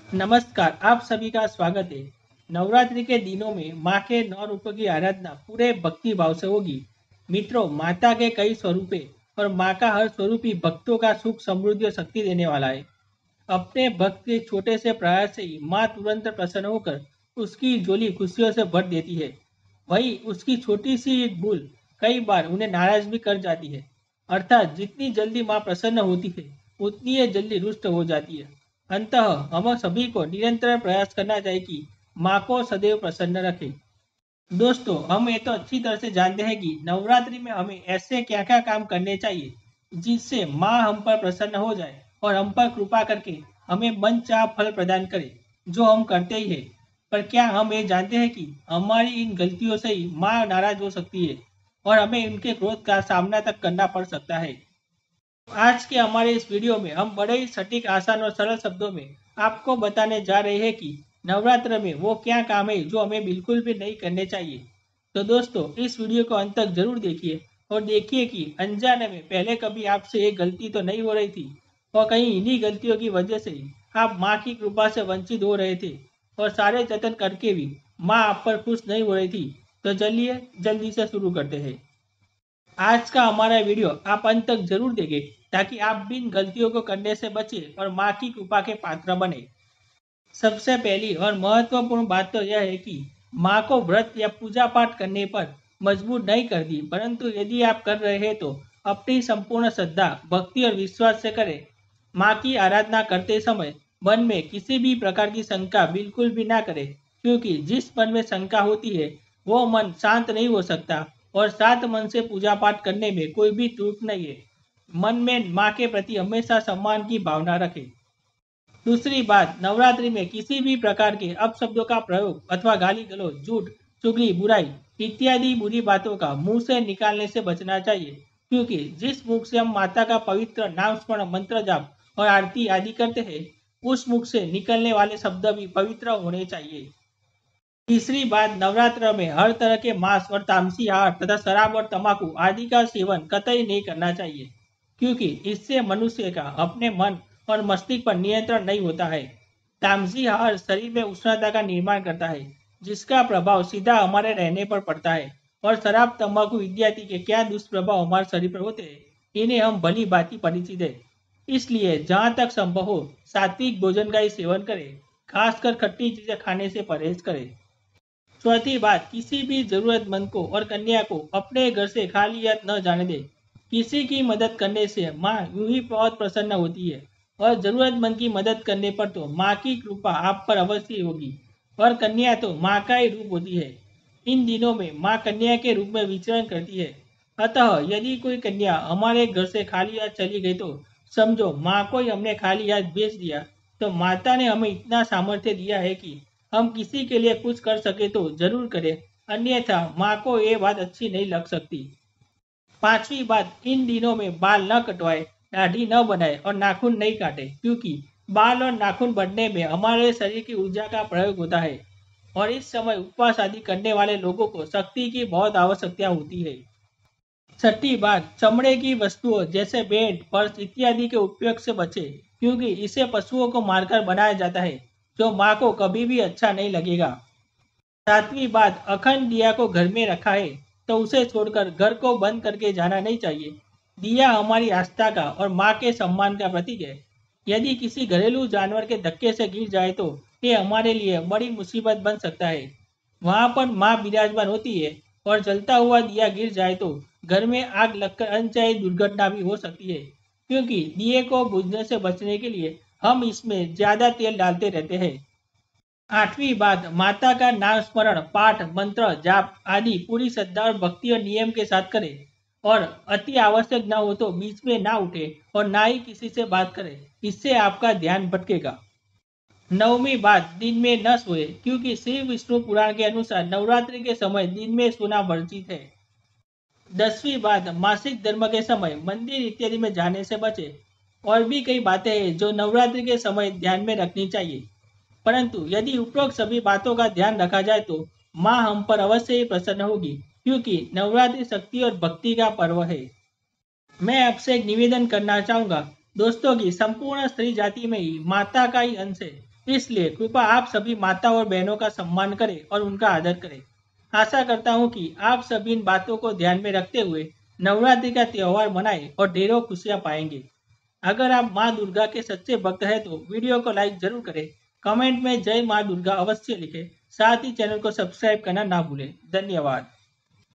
नमस्कार, आप सभी का स्वागत है। नवरात्रि के दिनों में माँ के 9 रूपों की आराधना पूरे भक्ति भाव से होगी। मित्रों, माता के कई स्वरूप है और माँ का हर स्वरूप ही भक्तों का सुख, समृद्धि और शक्ति देने वाला है। अपने भक्त के छोटे से प्रयास से ही माँ तुरंत प्रसन्न होकर उसकी झोली खुशियों से भर देती है। वही उसकी छोटी सी एक भूल कई बार उन्हें नाराज भी कर जाती है। अर्थात जितनी जल्दी माँ प्रसन्न होती है, उतनी ही जल्दी रुष्ट हो जाती है। अंततः हम सभी को निरंतर प्रयास करना चाहिए कि माँ को सदैव प्रसन्न रखें। दोस्तों, हम ये तो अच्छी तरह से जानते हैं कि नवरात्रि में हमें ऐसे क्या क्या काम करने चाहिए जिससे माँ हम पर प्रसन्न हो जाए और हम पर कृपा करके हमें मनचाहा फल प्रदान करे, जो हम करते ही है। पर क्या हम ये जानते हैं कि हमारी इन गलतियों से ही माँ नाराज हो सकती है और हमें उनके क्रोध का सामना तक करना पड़ सकता है। आज के हमारे इस वीडियो में हम बड़े ही सटीक, आसान और सरल शब्दों में आपको बताने जा रहे हैं कि नवरात्र में वो क्या काम है जो हमें बिल्कुल भी नहीं करने चाहिए। तो दोस्तों, इस वीडियो को अंत तक जरूर देखिए और देखिए कि अनजाने में पहले कभी आपसे एक गलती तो नहीं हो रही थी और कहीं इन्हीं गलतियों की वजह से ही आप माँ की कृपा से वंचित हो रहे थे और सारे जतन करके भी माँ आप पर खुश नहीं हो रही थी। तो चलिए जल्दी से शुरू करते हैं। आज का हमारा वीडियो आप अंत तक जरूर देखें ताकि आप भी इन गलतियों को करने से बचे और माँ की कृपा के पात्र बने। सबसे पहली और महत्वपूर्ण बात तो यह है कि माँ को व्रत या पूजा पाठ करने पर मजबूर नहीं कर दी, परंतु यदि आप कर रहे हैं तो अपनी संपूर्ण श्रद्धा, भक्ति और विश्वास से करें। माँ की आराधना करते समय मन में किसी भी प्रकार की शंका बिल्कुल भी ना करें, क्योंकि जिस मन में शंका होती है वो मन शांत नहीं हो सकता और शांत मन से पूजा पाठ करने में कोई भी त्रुटि नहीं है। मन में माँ के प्रति हमेशा सम्मान की भावना रखें। दूसरी बात, नवरात्रि में किसी भी प्रकार के अपशब्दों का प्रयोग अथवा गाली गलौज, झूठ, चुगली, बुराई इत्यादि बुरी बातों का मुंह से निकालने से बचना चाहिए, क्योंकि जिस मुख से हम माता का पवित्र नाम स्मरण, मंत्र जाप और आरती आदि करते हैं, उस मुख से निकलने वाले शब्द भी पवित्र होने चाहिए। तीसरी बात, नवरात्र में हर तरह के मांस और तामसी आहार तथा शराब और तंबाकू आदि का सेवन कतई नहीं करना चाहिए, क्योंकि इससे मनुष्य का अपने मन और मस्तिष्क पर नियंत्रण नहीं होता है। तामसी आहार शरीर में उष्णता का निर्माण करता है, जिसका प्रभाव सीधा हमारे रहने पर पड़ता है। और शराब, तंबाकू इत्यादि के क्या दुष्प्रभाव हमारे शरीर पर होते हैं, इन्हें हम भली भांति परिचित है। इसलिए जहाँ तक संभव हो सात्विक भोजन का ही सेवन करें, खासकर खट्टी चीजें खाने से परहेज करें। चौथी बात, किसी भी जरूरतमंद को और कन्या को अपने घर से खाली हाथ न जाने दे। किसी की मदद करने से माँ यूं ही बहुत प्रसन्न होती है और जरूरतमंद की मदद करने पर तो माँ की कृपा आप पर अवश्य होगी। और कन्या तो माँ का ही रूप होती है। इन दिनों में माँ कन्या के रूप में विचरण करती है। अतः यदि कोई कन्या हमारे घर से खाली हाथ चली गई तो समझो माँ को ही हमने खाली हाथ भेज दिया। तो माता ने हमें इतना सामर्थ्य दिया है कि हम किसी के लिए कुछ कर सके तो जरूर करें, अन्यथा माँ को ये बात अच्छी नहीं लग सकती। पांचवी बात, इन दिनों में बाल न कटवाए, दाढ़ी न बनाए और नाखून नहीं काटे, क्योंकि बाल और नाखून बढ़ने में हमारे शरीर की ऊर्जा का प्रयोग होता है और इस समय उपवास आदि करने वाले लोगों को शक्ति की बहुत आवश्यकता होती है। छठी बात, चमड़े की वस्तुओं जैसे बेल्ट, पर्स इत्यादि के उपयोग से बचे, क्योंकि इसे पशुओं को मारकर बनाया जाता है, जो माँ को कभी भी अच्छा नहीं लगेगा। सातवीं बात, अखंड दिया को घर में रखा है तो उसे छोड़कर घर को बंद करके जाना नहीं चाहिए। दिया हमारी आस्था का और माँ के सम्मान का प्रतीक है। यदि किसी घरेलू जानवर के धक्के से गिर जाए तो ये हमारे लिए बड़ी मुसीबत बन सकता है। वहां पर माँ विराजमान होती है और जलता हुआ दिया गिर जाए तो घर में आग लगकर अनचाही दुर्घटना भी हो सकती है, क्योंकि दिए को बुझने से बचने के लिए हम इसमें ज्यादा तेल डालते रहते हैं। आठवीं बात, माता का नाम स्मरण, पाठ, मंत्र, जाप आदि पूरी श्रद्धा और भक्ति और नियम के साथ करें और अति आवश्यक न हो तो बीच में ना उठे और ना ही किसी से बात करें, इससे आपका ध्यान भटकेगा। नवमी बात, दिन में न सोए, क्योंकि श्री विष्णु पुराण के अनुसार नवरात्रि के समय दिन में सोना वर्जित है। 10वीं बात, मासिक धर्म के समय मंदिर इत्यादि में जाने से बचे। और भी कई बातें हैं जो नवरात्रि के समय ध्यान में रखनी चाहिए, परंतु यदि उपरोक्त सभी बातों का ध्यान रखा जाए तो माँ हम पर अवश्य ही प्रसन्न होगी, क्योंकि नवरात्रि शक्ति और भक्ति का पर्व है। मैं आपसे एक निवेदन करना चाहूंगा दोस्तों की संपूर्ण स्त्री जाति में ही माता का ही अंश है इसलिए कृपया आप सभी माता और बहनों का सम्मान करें और उनका आदर करें। आशा करता हूँ कि आप सभी इन बातों को ध्यान में रखते हुए नवरात्रि का त्योहार मनाएं और ढेरों खुशियां पाएंगे। अगर आप माँ दुर्गा के सच्चे भक्त हैं तो वीडियो को लाइक जरूर करें, कमेंट में जय माँ दुर्गा अवश्य लिखें, साथ ही चैनल को सब्सक्राइब करना ना भूलें। धन्यवाद।